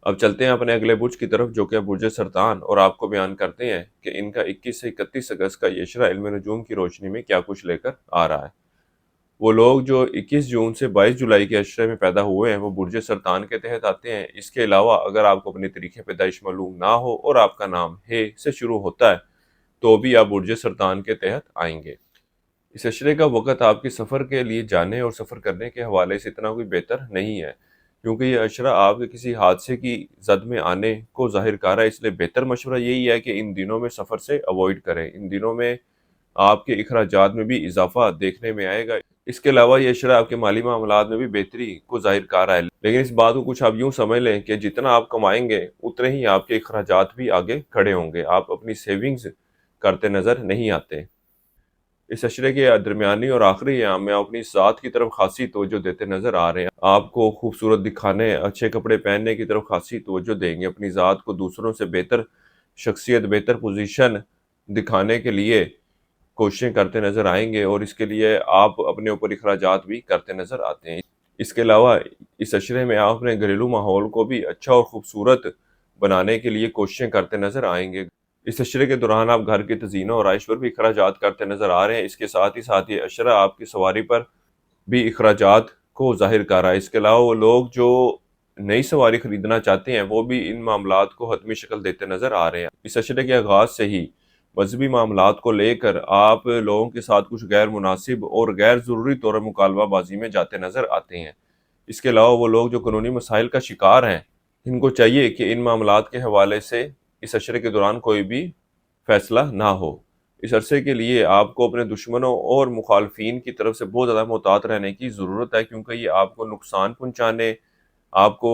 اب چلتے ہیں اپنے اگلے برج کی طرف، جو کہ برج سرطان، اور آپ کو بیان کرتے ہیں کہ ان کا 21 سے 31 اگست کا عشرہ علم نجوم کی روشنی میں کیا کچھ لے کر آ رہا ہے۔ وہ لوگ جو 21 جون سے 22 جولائی کے عشرے میں پیدا ہوئے ہیں وہ برج سرطان کے تحت آتے ہیں۔ اس کے علاوہ اگر آپ کو اپنے طریقے پیدائش معلوم نہ ہو اور آپ کا نام ہے سے شروع ہوتا ہے تو بھی آپ برج سرطان کے تحت آئیں گے۔ اس عشرے کا وقت آپ کے سفر کے لیے جانے اور سفر کرنے کے حوالے سے اتنا کوئی بہتر نہیں ہے، کیونکہ یہ عشرہ آپ کے کسی حادثے کی زد میں آنے کو ظاہر کر رہا ہے۔ اس لیے بہتر مشورہ یہی ہے کہ ان دنوں میں سفر سے اوائڈ کریں۔ ان دنوں میں آپ کے اخراجات میں بھی اضافہ دیکھنے میں آئے گا۔ اس کے علاوہ یہ عشرہ آپ کے مالی معاملات میں بھی بہتری کو ظاہر کر رہا ہے، لیکن اس بات کو کچھ آپ یوں سمجھ لیں کہ جتنا آپ کمائیں گے اتنے ہی آپ کے اخراجات بھی آگے کھڑے ہوں گے۔ آپ اپنی سیونگز کرتے نظر نہیں آتے۔ اس عشرے کے درمیانی اور آخری ایام میں آپ اپنی ذات کی طرف خاصی توجہ دیتے نظر آ رہے ہیں۔ آپ کو خوبصورت دکھانے، اچھے کپڑے پہننے کی طرف خاصی توجہ دیں گے۔ اپنی ذات کو دوسروں سے بہتر شخصیت، بہتر پوزیشن دکھانے کے لیے کوششیں کرتے نظر آئیں گے، اور اس کے لیے آپ اپنے اوپر اخراجات بھی کرتے نظر آتے ہیں۔ اس کے علاوہ اس عشرے میں آپ اپنے گھریلو ماحول کو بھی اچھا اور خوبصورت بنانے کے لیے کوششیں کرتے نظر آئیں گے۔ اس عشرے کے دوران آپ گھر کی تزئین و آرائش پر بھی اخراجات کرتے نظر آ رہے ہیں۔ اس کے ساتھ ہی یہ عشرہ آپ کی سواری پر بھی اخراجات کو ظاہر کر رہا ہے۔ اس کے علاوہ وہ لوگ جو نئی سواری خریدنا چاہتے ہیں وہ بھی ان معاملات کو حتمی شکل دیتے نظر آ رہے ہیں۔ اس عشرے کے آغاز سے ہی مذہبی معاملات کو لے کر آپ لوگوں کے ساتھ کچھ غیر مناسب اور غیر ضروری طور مکالمہ بازی میں جاتے نظر آتے ہیں۔ اس کے علاوہ وہ لوگ جو قانونی مسائل کا شکار ہیں، ان کو چاہیے کہ ان معاملات کے حوالے سے اس عشرے کے دوران کوئی بھی فیصلہ نہ ہو۔ اس عرصے کے لیے آپ کو اپنے دشمنوں اور مخالفین کی طرف سے بہت زیادہ محتاط رہنے کی ضرورت ہے، کیونکہ یہ آپ کو نقصان پہنچانے، آپ کو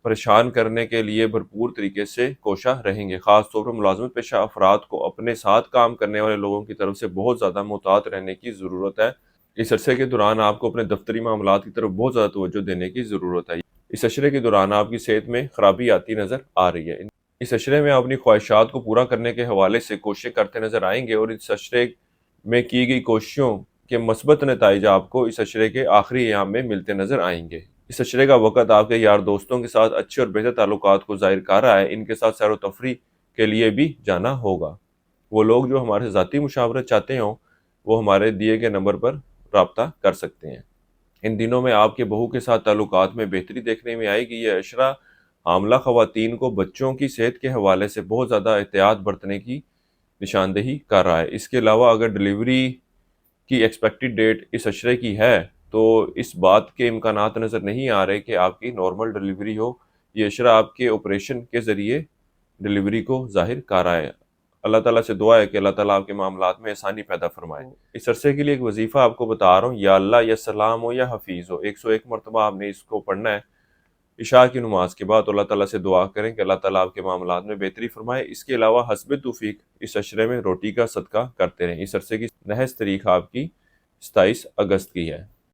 پریشان کرنے کے لیے بھرپور طریقے سے کوشاں رہیں گے۔ خاص طور پر ملازمت پیشہ افراد کو اپنے ساتھ کام کرنے والے لوگوں کی طرف سے بہت زیادہ محتاط رہنے کی ضرورت ہے۔ اس عرصے کے دوران آپ کو اپنے دفتری معاملات کی طرف بہت زیادہ توجہ دینے کی ضرورت ہے۔ اس عشرے کے دوران آپ کی صحت میں خرابی آتی نظر آ رہی ہے۔ اس عشرے میں آپ اپنی خواہشات کو پورا کرنے کے حوالے سے کوششیں کرتے نظر آئیں گے، اور اس عشرے میں کی گئی کوششوں کے مثبت نتائج آپ کو اس عشرے کے آخری ایام میں ملتے نظر آئیں گے۔ اس عشرے کا وقت آپ کے یار دوستوں کے ساتھ اچھے اور بہتر تعلقات کو ظاہر کر رہا ہے۔ ان کے ساتھ سیر و تفریح کے لیے بھی جانا ہوگا۔ وہ لوگ جو ہمارے ذاتی مشاورت چاہتے ہوں وہ ہمارے دیے گئے نمبر پر رابطہ کر سکتے ہیں۔ ان دنوں میں آپ کے بہو کے ساتھ تعلقات میں بہتری دیکھنے میں آئے گی۔ یہ عشرہ حاملہ خواتین کو بچوں کی صحت کے حوالے سے بہت زیادہ احتیاط برتنے کی نشاندہی کر رہا ہے۔ اس کے علاوہ اگر ڈیلیوری کی ایکسپیکٹڈ ڈیٹ اس عشرے کی ہے تو اس بات کے امکانات نظر نہیں آ رہے کہ آپ کی نارمل ڈیلیوری ہو۔ یہ عشرہ آپ کے آپریشن کے ذریعے ڈیلیوری کو ظاہر کر رہا ہے۔ اللہ تعالیٰ سے دعا ہے کہ اللہ تعالیٰ آپ کے معاملات میں آسانی پیدا فرمائے۔ اس عرصے کے لیے ایک وظیفہ آپ کو بتا رہا ہوں، یا اللہ یا سلام ہو یا حفیظ ہو، 101 مرتبہ آپ نے اس کو پڑھنا ہے عشاء کی نماز کے بعد۔ اللہ تعالیٰ سے دعا کریں کہ اللہ تعالیٰ آپ کے معاملات میں بہتری فرمائے۔ اس کے علاوہ حسب توفیق اس عشرے میں روٹی کا صدقہ کرتے رہیں۔ اس عرصے کی نحس تاریخ آپ کی 27 اگست کی ہے۔